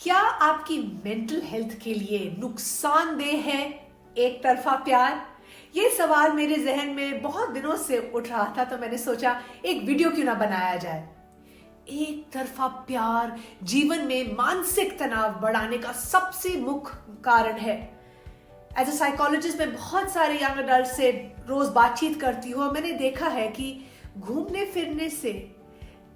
क्या आपकी mental health के लिए नुकसानदेह है एक तरफा प्यार? ये सवाल मेरे जहन में बहुत दिनों से उठ रहा था, तो मैंने सोचा एक वीडियो क्यों ना बनाया जाए। एक तरफा प्यार जीवन में मानसिक तनाव बढ़ाने का सबसे मुख्य कारण है। एज अ साइकोलॉजिस्ट मैं बहुत सारे यंग अडल्ट से रोज बातचीत करती हूँ और मैंने देखा है कि घूमने फिरने से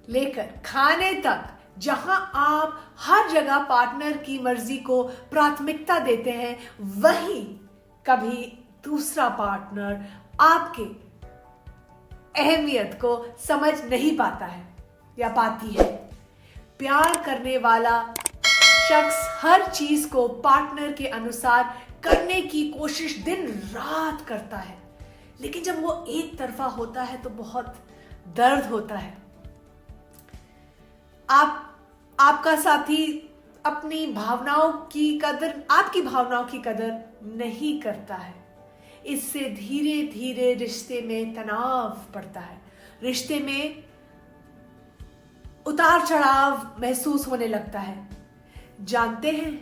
लेकर खाने तक जहां आप हर जगह पार्टनर की मर्जी को प्राथमिकता देते हैं, वहीं कभी दूसरा पार्टनर आपके अहमियत को समझ नहीं पाता है या पाती है। प्यार करने वाला शख्स हर चीज को पार्टनर के अनुसार करने की कोशिश दिन रात करता है, लेकिन जब वो एक तरफा होता है तो बहुत दर्द होता है। आपका साथी अपनी भावनाओं की कदर, आपकी भावनाओं की कदर नहीं करता है। इससे धीरे धीरे रिश्ते में तनाव पड़ता है, रिश्ते में उतार चढ़ाव महसूस होने लगता है। जानते हैं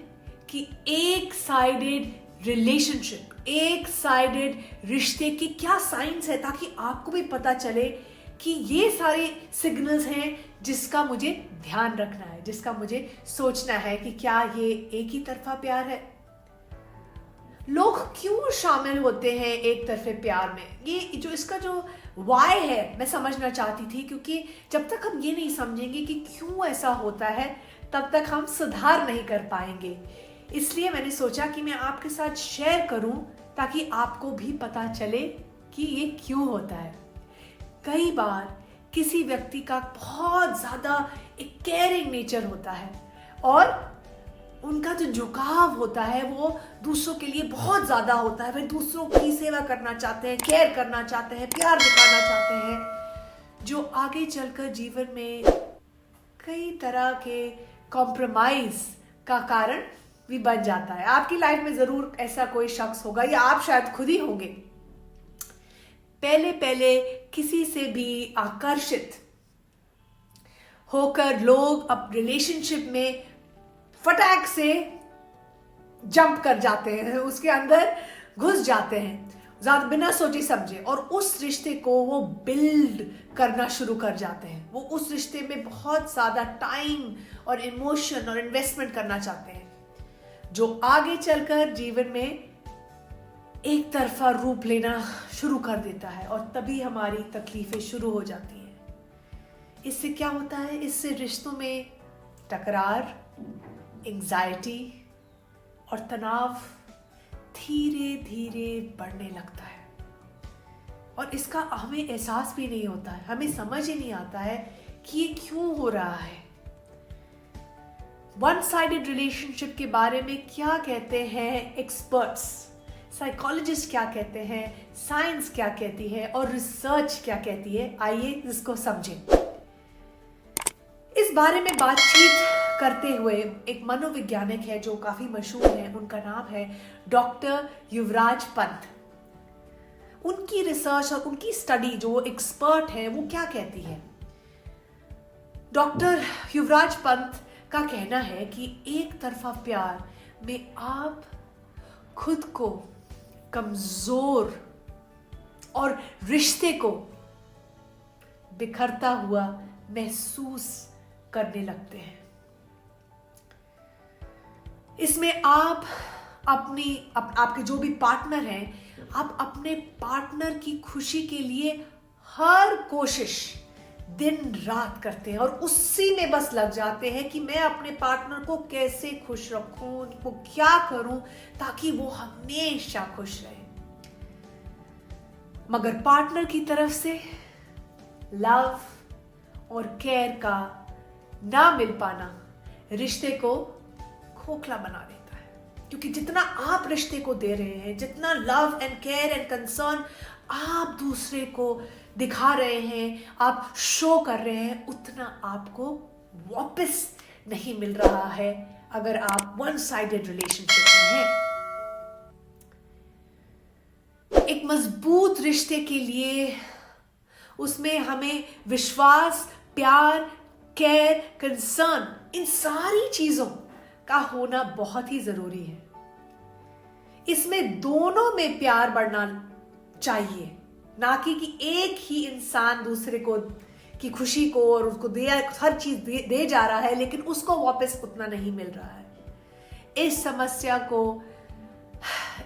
कि एक साइडेड रिलेशनशिप, एक साइडेड रिश्ते की क्या साइंस है, ताकि आपको भी पता चले कि ये सारे सिग्नल्स हैं जिसका मुझे ध्यान रखना है, जिसका मुझे सोचना है कि क्या ये एक ही तरफा प्यार है। लोग क्यों शामिल होते हैं एक तरफे प्यार में? ये जो इसका जो वाई है मैं समझना चाहती थी, क्योंकि जब तक हम ये नहीं समझेंगे कि क्यों ऐसा होता है, तब तक हम सुधार नहीं कर पाएंगे। इसलिए मैंने सोचा कि मैं आपके साथ शेयर करूं ताकि आपको भी पता चले कि ये क्यों होता है। कई बार किसी व्यक्ति का बहुत ज्यादा एक केयरिंग नेचर होता है और उनका जो झुकाव होता है वो दूसरों के लिए बहुत ज्यादा होता है। वे दूसरों की सेवा करना चाहते हैं, केयर करना चाहते हैं, प्यार दिखाना चाहते हैं, जो आगे चलकर जीवन में कई तरह के कॉम्प्रोमाइज का कारण भी बन जाता है। आपकी लाइफ में जरूर ऐसा कोई शख्स होगा या आप शायद खुद ही होंगे। पहले किसी से भी आकर्षित होकर लोग अब रिलेशनशिप में फटाक से जंप कर जाते हैं, उसके अंदर घुस जाते हैं ज्यादा बिना सोचे समझे, और उस रिश्ते को वो बिल्ड करना शुरू कर जाते हैं। वो उस रिश्ते में बहुत ज्यादा टाइम और इमोशन और इन्वेस्टमेंट करना चाहते हैं, जो आगे चलकर जीवन में एक तरफा रूप लेना शुरू कर देता है, और तभी हमारी तकलीफें शुरू हो जाती हैं। इससे क्या होता है? इससे रिश्तों में टकरार, एंजाइटी और तनाव धीरे धीरे बढ़ने लगता है, और इसका हमें एहसास भी नहीं होता है, हमें समझ ही नहीं आता है कि ये क्यों हो रहा है। वन साइडेड रिलेशनशिप के बारे में क्या कहते हैं एक्सपर्ट्स, साइकोलॉजिस्ट क्या कहते हैं, साइंस क्या कहती है और रिसर्च क्या कहती है, आइए इसको समझें। इस बारे में बातचीत करते हुए एक मनोवैज्ञानिक है जो काफी मशहूर है, उनका नाम है डॉक्टर युवराज पंत। उनकी रिसर्च और उनकी स्टडी, जो एक्सपर्ट है, वो क्या कहती है? डॉक्टर युवराज पंत का कहना है कि एक तरफा प्यार में आप खुद को कमजोर और रिश्ते को बिखरता हुआ महसूस करने लगते हैं। इसमें आपके जो भी पार्टनर हैं, आप अपने पार्टनर की खुशी के लिए हर कोशिश दिन रात करते हैं और उसी में बस लग जाते हैं कि मैं अपने पार्टनर को कैसे खुश रखूं, उनको क्या करूं ताकि वो हमेशा खुश रहे। मगर पार्टनर की तरफ से लव और केयर का ना मिल पाना रिश्ते को खोखला बना देता है, क्योंकि जितना आप रिश्ते को दे रहे हैं, जितना love and care and concern आप दूसरे को दिखा रहे हैं, आप शो कर रहे हैं, उतना आपको वापस नहीं मिल रहा है अगर आप वन साइडेड रिलेशनशिप में हैं। एक मजबूत रिश्ते के लिए उसमें हमें विश्वास, प्यार, केयर, कंसर्न, इन सारी चीजों का होना बहुत ही जरूरी है। इसमें दोनों में प्यार बढ़ना चाहिए, ना कि एक ही इंसान दूसरे को की खुशी को और उसको हर चीज दे जा रहा है लेकिन उसको वापस उतना नहीं मिल रहा है।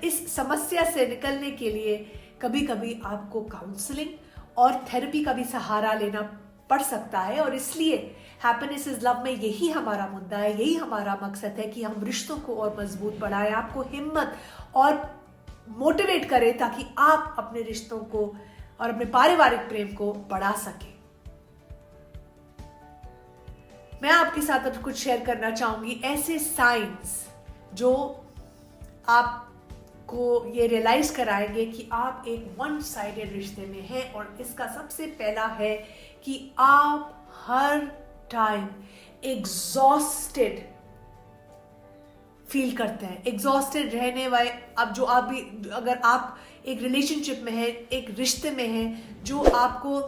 इस समस्या से निकलने के लिए कभी कभी आपको काउंसलिंग और थेरेपी का भी सहारा लेना पड़ सकता है। और इसलिए हैप्पीनेस इज लव में यही हमारा मुद्दा है, यही हमारा मकसद है कि हम रिश्तों को और मजबूत बढ़ाएं, आपको हिम्मत और मोटिवेट करें ताकि आप अपने रिश्तों को और अपने पारिवारिक प्रेम को बढ़ा सकें। मैं आपके साथ अब कुछ शेयर करना चाहूंगी ऐसे साइंस जो आपको ये रियलाइज कराएंगे कि आप एक वन साइडेड रिश्ते में हैं। और इसका सबसे पहला है कि आप हर टाइम एग्जॉस्टेड फील करते हैं। एग्जॉस्टेड रहने वाले आप भी अगर आप एक रिलेशनशिप में हैं, एक रिश्ते में हैं जो आपको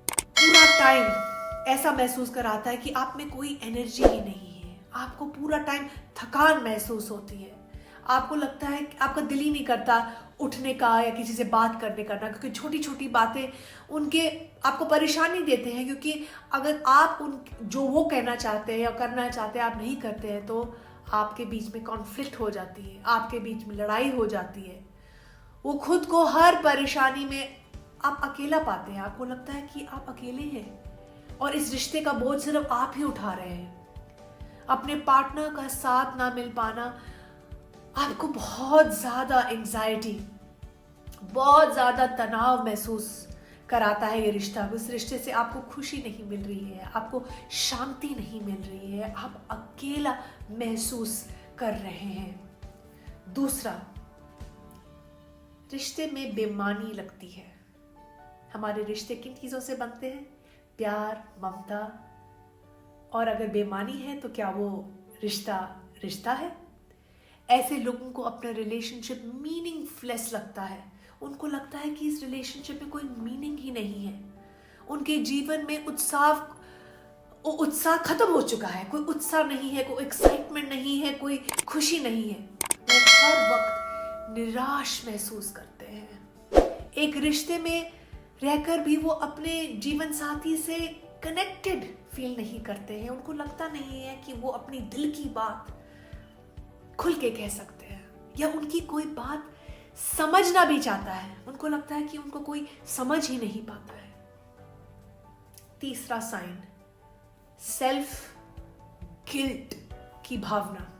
पूरा टाइम ऐसा महसूस कराता है कि आप में कोई एनर्जी ही नहीं है, आपको पूरा टाइम थकान महसूस होती है, आपको लगता है कि आपका दिल ही नहीं करता उठने का या किसी से बात करने का ना, क्योंकि छोटी छोटी बातें उनके आपको परेशानी देते हैं। क्योंकि अगर आप जो वो कहना चाहते हैं या करना चाहते हैं आप नहीं करते हैं तो आपके बीच में कॉन्फ्लिक्ट हो जाती है, आपके बीच में लड़ाई हो जाती है। वो खुद को हर परेशानी में आप अकेला पाते हैं, आपको लगता है कि आप अकेले हैं और इस रिश्ते का बोझ सिर्फ आप ही उठा रहे हैं। अपने पार्टनर का साथ ना मिल पाना आपको बहुत ज्यादा एंजाइटी, बहुत ज्यादा तनाव महसूस कराता है। ये रिश्ता, उस रिश्ते से आपको खुशी नहीं मिल रही है, आपको शांति नहीं मिल रही है, आप अकेला महसूस कर रहे हैं। दूसरा, रिश्ते में बेईमानी लगती है। हमारे रिश्ते किन चीजों से बनते हैं? प्यार, ममता। और अगर बेईमानी है तो क्या वो रिश्ता है? ऐसे लोगों को अपना रिलेशनशिप मीनिंगलेस लगता है। उनको लगता है कि इस रिलेशनशिप में कोई मीनिंग ही नहीं है। उनके जीवन में उत्साह खत्म हो चुका है, कोई उत्साह नहीं है, कोई एक्साइटमेंट नहीं है, कोई खुशी नहीं है। वो हर वक्त निराश महसूस करते हैं। एक रिश्ते में रहकर भी वो अपने जीवन साथी से कनेक्टेड फील नहीं करते हैं। उनको लगता नहीं है कि वो अपनी दिल की बात खुल के कह सकते हैं या उनकी कोई बात समझना भी चाहता है। उनको लगता है कि उनको कोई समझ ही नहीं पाता है। तीसरा साइन, सेल्फ गिल्ट की भावना।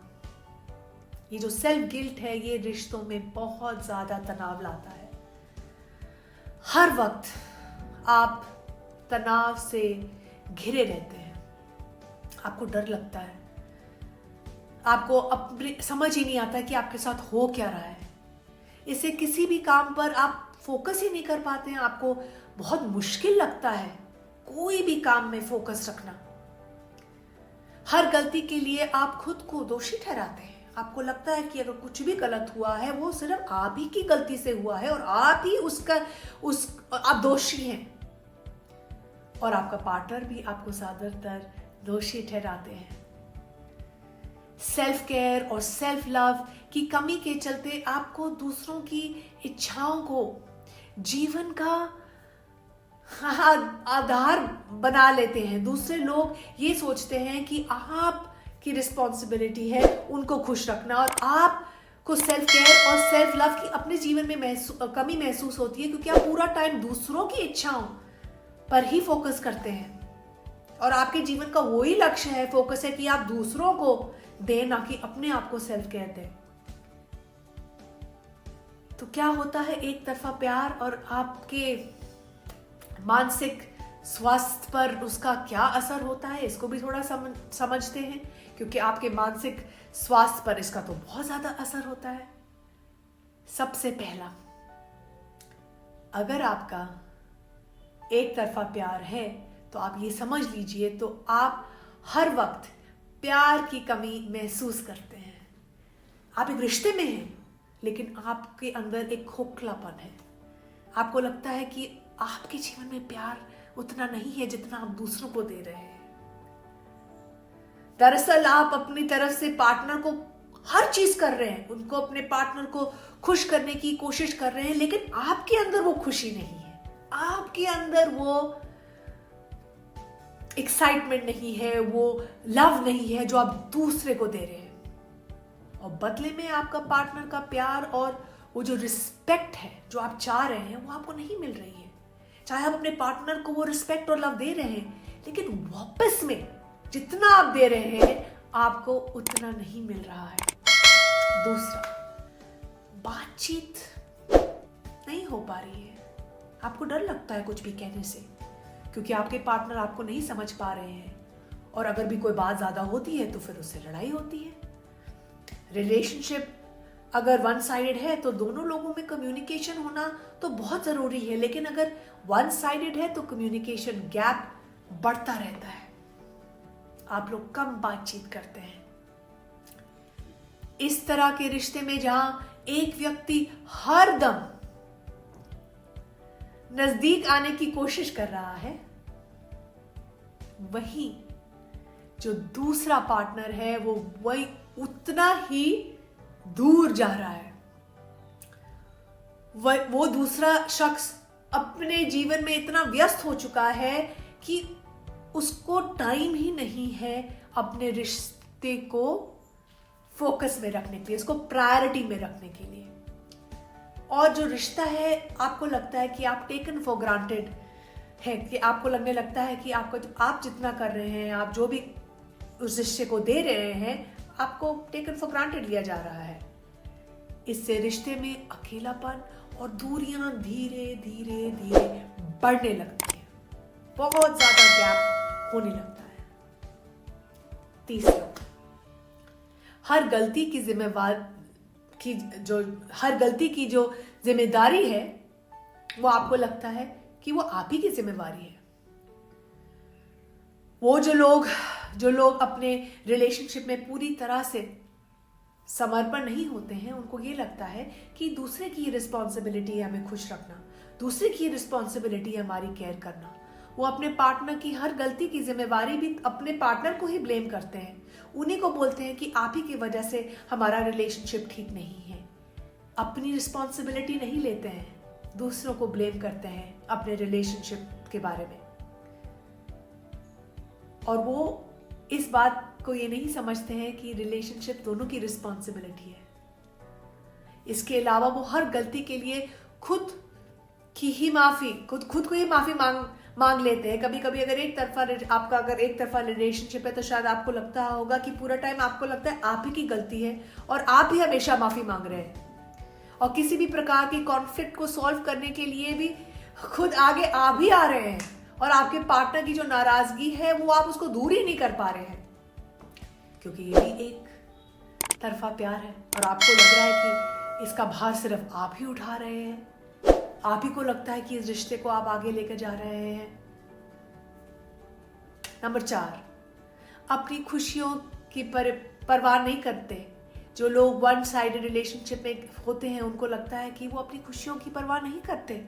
ये जो सेल्फ गिल्ट है ये रिश्तों में बहुत ज्यादा तनाव लाता है। हर वक्त आप तनाव से घिरे रहते हैं, आपको डर लगता है, आपको अपने समझ ही नहीं आता कि आपके साथ हो क्या रहा है। इससे किसी भी काम पर आप फोकस ही नहीं कर पाते हैं, आपको बहुत मुश्किल लगता है कोई भी काम में फोकस रखना। हर गलती के लिए आप खुद को दोषी ठहराते हैं। आपको लगता है कि अगर कुछ भी गलत हुआ है वो सिर्फ आप ही की गलती से हुआ है और आप ही आप दोषी हैं। और आपका पार्टनर भी आपको ज्यादातर दोषी ठहराते हैं। सेल्फ केयर और सेल्फ लव की कमी के चलते आपको दूसरों की इच्छाओं को जीवन का आधार बना लेते हैं। दूसरे लोग ये सोचते हैं कि आपकी रिस्पॉन्सिबिलिटी है उनको खुश रखना और आपको सेल्फ केयर और सेल्फ लव की अपने जीवन में कमी महसूस होती है, क्योंकि आप पूरा टाइम दूसरों की इच्छाओं पर ही फोकस करते हैं और आपके जीवन का वही लक्ष्य है, फोकस है कि आप दूसरों को दें, ना कि अपने आप को सेल्फ केयर दें। तो क्या होता है, एक तरफा प्यार और आपके मानसिक स्वास्थ्य पर उसका क्या असर होता है, इसको भी थोड़ा समझते हैं, क्योंकि आपके मानसिक स्वास्थ्य पर इसका तो बहुत ज्यादा असर होता है। सबसे पहला, अगर आपका एक तरफा प्यार है तो आप ये समझ लीजिए तो आप हर वक्त प्यार की कमी महसूस करते हैं। आप एक रिश्ते में हैं लेकिन आपके अंदर एक खोखलापन है। आपको लगता है कि आपके जीवन में प्यार उतना नहीं है जितना आप दूसरों को दे रहे हैं। दरअसल आप अपनी तरफ से पार्टनर को हर चीज कर रहे हैं, उनको, अपने पार्टनर को खुश करने की कोशिश कर रहे हैं, लेकिन आपके अंदर वो खुशी नहीं है, आपके अंदर वो एक्साइटमेंट नहीं है, वो लव नहीं है जो आप दूसरे को दे रहे हैं। और बदले में आपका पार्टनर का प्यार और वो जो रिस्पेक्ट है जो आप चाह रहे हैं वो आपको नहीं मिल रही है। चाहे आप अपने पार्टनर को वो रिस्पेक्ट और लव दे रहे हैं, लेकिन वापस में जितना आप दे रहे हैं आपको उतना नहीं मिल रहा है। दूसरा, बातचीत नहीं हो पा रही है, आपको डर लगता है कुछ भी कहने से, क्योंकि आपके पार्टनर आपको नहीं समझ पा रहे हैं, और अगर भी कोई बात ज्यादा होती है तो फिर उससे लड़ाई होती है। रिलेशनशिप अगर वन साइडेड है तो दोनों लोगों में कम्युनिकेशन होना तो बहुत जरूरी है, लेकिन अगर वन साइडेड है तो कम्युनिकेशन गैप बढ़ता रहता है, आप लोग कम बातचीत करते हैं। इस तरह के रिश्ते में जहां एक व्यक्ति हर दम नजदीक आने की कोशिश कर रहा है, वहीं जो दूसरा पार्टनर है वो वही उतना ही दूर जा रहा है। वो दूसरा शख्स अपने जीवन में इतना व्यस्त हो चुका है कि उसको टाइम ही नहीं है अपने रिश्ते को फोकस में रखने के लिए, उसको प्रायोरिटी में रखने के लिए। और जो रिश्ता है आपको लगता है कि आप टेकन फॉर ग्रांटेड है, कि आपको लगने लगता है कि आप जितना कर रहे हैं, आप जो भी उस रिश्ते को दे रहे हैं, आपको टेकन फॉर ग्रांटेड लिया जा रहा है। इससे रिश्ते में अकेलापन और दूरियां धीरे धीरे धीरे बढ़ने लगती है, बहुत ज्यादा गैप होने लगता है। तीसरा, हर गलती की जो जिम्मेदारी है वो आपको लगता है कि वो आप ही की जिम्मेवारी है। वो जो लोग अपने रिलेशनशिप में पूरी तरह से समर्पण नहीं होते हैं, उनको ये लगता है कि दूसरे की रिस्पॉन्सिबिलिटी है हमें खुश रखना, दूसरे की रिस्पॉन्सिबिलिटी है हमारी केयर करना। वो अपने पार्टनर की हर गलती की जिम्मेवारी भी अपने पार्टनर को ही ब्लेम करते हैं, उन्हीं को बोलते हैं कि आप ही की वजह से हमारा रिलेशनशिप ठीक नहीं है। अपनी रिस्पॉन्सिबिलिटी नहीं लेते हैं, दूसरों को ब्लेम करते हैं अपने रिलेशनशिप के बारे में। और वो इस बात को ये नहीं समझते हैं कि रिलेशनशिप दोनों की रिस्पॉन्सिबिलिटी है। इसके अलावा वो हर गलती के लिए खुद को ही माफी मांग लेते हैं। कभी कभी अगर एक तरफा रिलेशनशिप है तो शायद आपको लगता होगा कि पूरा टाइम आपको लगता है आप ही की गलती है और आप ही हमेशा माफी मांग रहे हैं, और किसी भी प्रकार की कॉन्फ्लिक्ट को सॉल्व करने के लिए भी खुद आगे आप ही आ रहे हैं, और आपके पार्टनर की जो नाराजगी है वो आप उसको दूर ही नहीं कर पा रहे हैं, क्योंकि ये भी एक तरफा प्यार है और आपको लग रहा है कि इसका भार सिर्फ आप ही उठा रहे हैं, आप ही को लगता है कि इस रिश्ते को आप आगे लेकर जा रहे हैं। नंबर 4, अपनी खुशियों की परवाह नहीं करते। जो लोग वन साइडेड रिलेशनशिप में होते हैं उनको लगता है कि वो अपनी खुशियों की परवाह नहीं करते।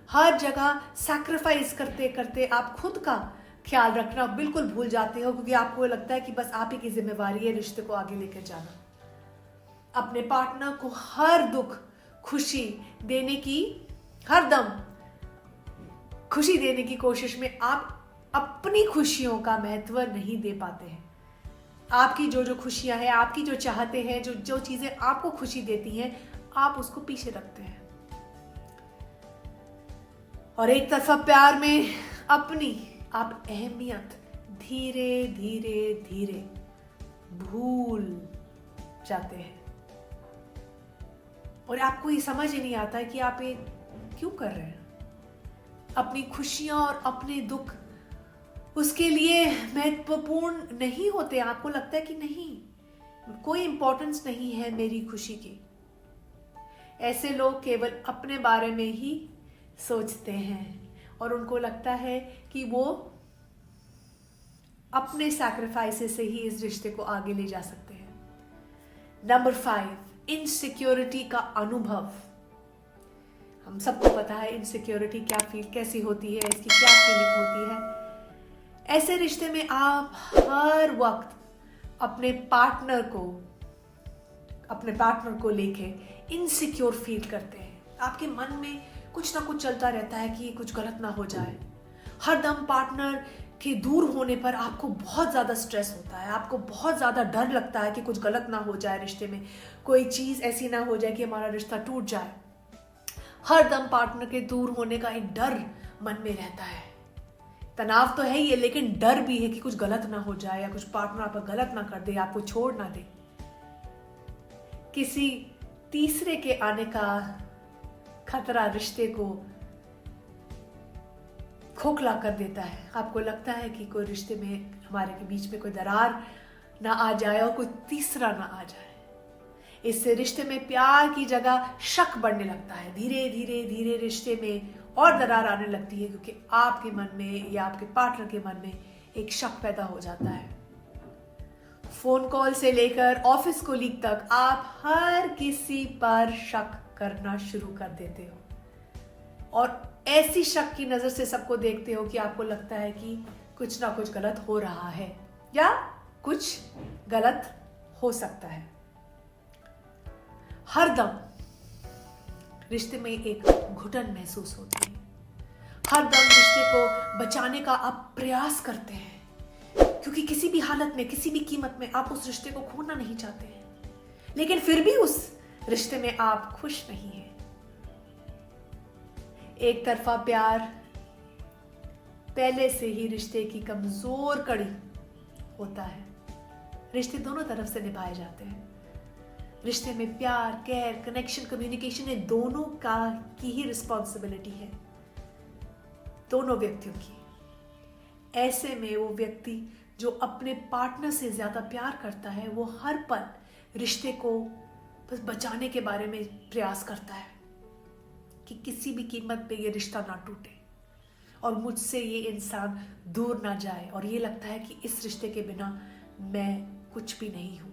हर जगह सैक्रिफाइस करते करते आप खुद का ख्याल रखना बिल्कुल भूल जाते हो, क्योंकि आपको लगता है कि बस आप ही की जिम्मेवारी है रिश्ते को आगे लेकर जाना। अपने पार्टनर को हर दुख खुशी देने की, हर दम खुशी देने की कोशिश में आप अपनी खुशियों का महत्व नहीं दे पाते हैं। आपकी जो खुशियां हैं, आपकी जो चाहते हैं, जो चीजें आपको खुशी देती हैं, आप उसको पीछे रखते हैं। और एक तरफा प्यार में अपनी आप अहमियत धीरे धीरे धीरे भूल जाते हैं, और आपको ये समझ ही नहीं आता है कि आप ये क्यों कर रहे हैं। अपनी खुशियां और अपने दुख उसके लिए महत्वपूर्ण नहीं होते। आपको लगता है कि नहीं, कोई इंपॉर्टेंस नहीं है मेरी खुशी की। ऐसे लोग केवल अपने बारे में ही सोचते हैं और उनको लगता है कि वो अपने सैक्रिफाइसेस से ही इस रिश्ते को आगे ले जा सकते हैं। नंबर 5, इनसिक्योरिटी का अनुभव। हम सबको पता है इनसिक्योरिटी कैसी होती है, इसकी क्या फीलिंग होती है। ऐसे रिश्ते में आप हर वक्त अपने पार्टनर को लेके इनसिक्योर फील करते हैं। आपके मन में कुछ ना कुछ चलता रहता है कि कुछ गलत ना हो जाए। हरदम पार्टनर के दूर होने पर आपको बहुत ज़्यादा स्ट्रेस होता है, आपको बहुत ज़्यादा डर लगता है कि कुछ गलत ना हो जाए रिश्ते में, कोई चीज़ ऐसी ना हो जाए कि हमारा रिश्ता टूट जाए। हरदम पार्टनर के दूर होने का एक डर मन में रहता है। तनाव तो है ही है, लेकिन डर भी है कि कुछ गलत ना हो जाए या कुछ पार्टनर आपका गलत ना कर दे, आपको छोड़ ना दे। किसी तीसरे के आने का खतरा रिश्ते को खोखला कर देता है। आपको लगता है कि कोई रिश्ते में हमारे के बीच में कोई दरार ना आ जाए और कोई तीसरा ना आ जाए। इससे रिश्ते में प्यार की जगह शक बढ़ने लगता है। धीरे धीरे धीरे रिश्ते में और दरार आने लगती है, क्योंकि आपके मन में या आपके पार्टनर के मन में एक शक पैदा हो जाता है। फोन कॉल से लेकर ऑफिस कोलीग तक आप हर किसी पर शक करना शुरू कर देते हो और ऐसी शक की नजर से सबको देखते हो कि आपको लगता है कि कुछ ना कुछ गलत हो रहा है या कुछ गलत हो सकता है। हरदम रिश्ते में एक घुटन महसूस होती है। हरदम रिश्ते को बचाने का आप प्रयास करते हैं, क्योंकि किसी भी हालत में, किसी भी कीमत में आप उस रिश्ते को खोना नहीं चाहते हैं, लेकिन फिर भी उस रिश्ते में आप खुश नहीं हैं। एक तरफा प्यार पहले से ही रिश्ते की कमजोर कड़ी होता है। रिश्ते दोनों तरफ से निभाए जाते हैं। रिश्ते में प्यार, केयर, कनेक्शन, कम्युनिकेशन, ये दोनों की ही रिस्पॉन्सिबिलिटी है, दोनों व्यक्तियों की। ऐसे में वो व्यक्ति जो अपने पार्टनर से ज्यादा प्यार करता है, वो हर पल रिश्ते को बस बचाने के बारे में प्रयास करता है कि किसी भी कीमत पे ये रिश्ता ना टूटे और मुझसे ये इंसान दूर ना जाए, और ये लगता है कि इस रिश्ते के बिना मैं कुछ भी नहीं हूं।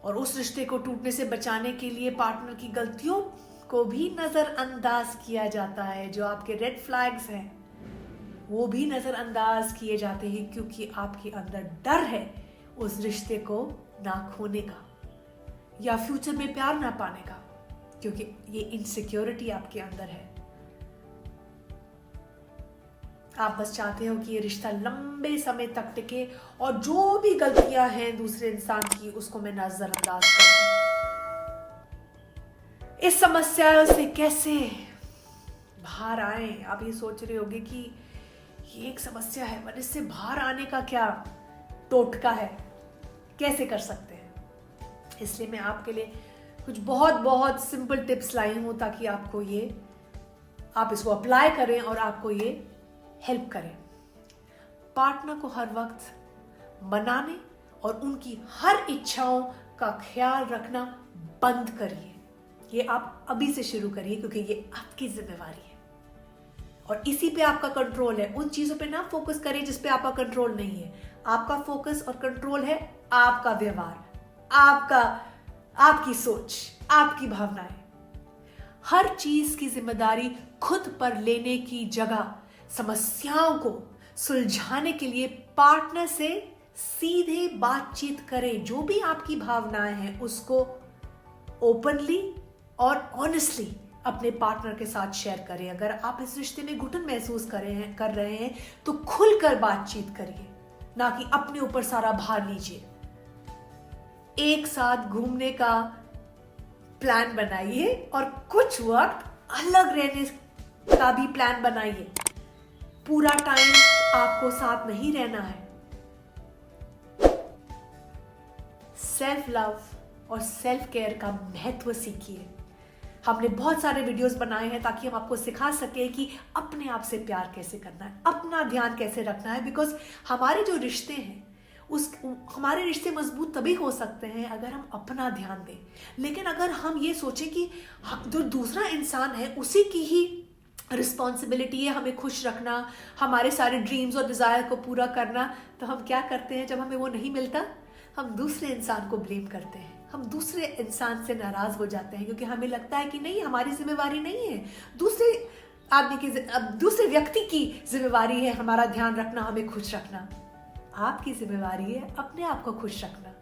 और उस रिश्ते को टूटने से बचाने के लिए पार्टनर की गलतियों को भी नजरअंदाज किया जाता है। जो आपके रेड फ्लैग्स हैं वो भी नजरअंदाज किए जाते हैं, क्योंकि आपके अंदर डर है उस रिश्ते को ना खोने का या फ्यूचर में प्यार ना पाने का, क्योंकि ये इनसिक्योरिटी आपके अंदर है। आप बस चाहते हो कि ये रिश्ता लंबे समय तक टिके और जो भी गलतियां हैं दूसरे इंसान की, उसको मैं नजरअंदाज कर दूं। इस समस्या से कैसे बाहर आए? आप ये सोच रहे होंगे कि ये एक समस्या है, पर इससे बाहर आने का क्या टोटका है, कैसे कर सकते हैं? इसलिए मैं आपके लिए कुछ बहुत बहुत सिंपल टिप्स लाई हूं, ताकि आप इसको अप्लाई करें और आपको ये हेल्प करें। पार्टनर को हर वक्त मनाने और उनकी हर इच्छाओं का ख्याल रखना बंद करिए। ये आप अभी से शुरू करिए, क्योंकि ये आपकी जिम्मेवारी है और इसी पे आपका कंट्रोल है। उन चीजों पे ना फोकस करिए जिस पे आपका कंट्रोल नहीं है। आपका फोकस और कंट्रोल है आपका व्यवहार, आपकी सोच, आपकी भावनाएं। हर चीज की जिम्मेदारी खुद पर लेने की जगह समस्याओं को सुलझाने के लिए पार्टनर से सीधे बातचीत करें। जो भी आपकी भावनाएं हैं उसको ओपनली और ऑनेस्टली अपने पार्टनर के साथ शेयर करें। अगर आप इस रिश्ते में घुटन महसूस कर रहे हैं तो खुलकर बातचीत करिए, ना कि अपने ऊपर सारा भार लीजिए। एक साथ घूमने का प्लान बनाइए और कुछ वक्त अलग रहने का भी प्लान बनाइए। पूरा टाइम आपको साथ नहीं रहना है। सेल्फ लव और सेल्फ केयर का महत्व सीखिए। हमने बहुत सारे वीडियोस बनाए हैं ताकि हम आपको सिखा सके कि अपने आप से प्यार कैसे करना है, अपना ध्यान कैसे रखना है। बिकॉज हमारे जो रिश्ते हैं हमारे रिश्ते मजबूत तभी हो सकते हैं अगर हम अपना ध्यान दें। लेकिन अगर हम ये सोचें कि जो दूसरा इंसान है उसी की ही रिस्पॉन्सिबिलिटी है हमें खुश रखना, हमारे सारे ड्रीम्स और डिजायर को पूरा करना, तो हम क्या करते हैं? जब हमें वो नहीं मिलता हम दूसरे इंसान को ब्लेम करते हैं, हम दूसरे इंसान से नाराज हो जाते हैं, क्योंकि हमें लगता है कि नहीं, हमारी जिम्मेवारी नहीं है, दूसरे व्यक्ति की जिम्मेवारी है हमारा ध्यान रखना, हमें खुश रखना। आपकी जिम्मेवारी है अपने आप को खुश रखना,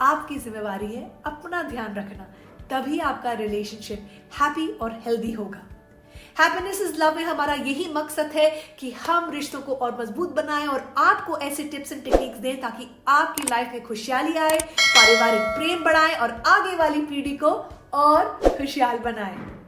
आपकी जिम्मेवारी है अपना ध्यान रखना, तभी आपका रिलेशनशिप हैप्पी और हेल्दी होगा। हैप्पीनेस इज लव में हमारा यही मकसद है कि हम रिश्तों को और मजबूत बनाएं और आपको ऐसे टिप्स एंड टेक्निक्स दें ताकि आपकी लाइफ में खुशहाली आए, पारिवारिक प्रेम बढ़ाएं और आगे वाली पीढ़ी को और खुशहाल बनाएं।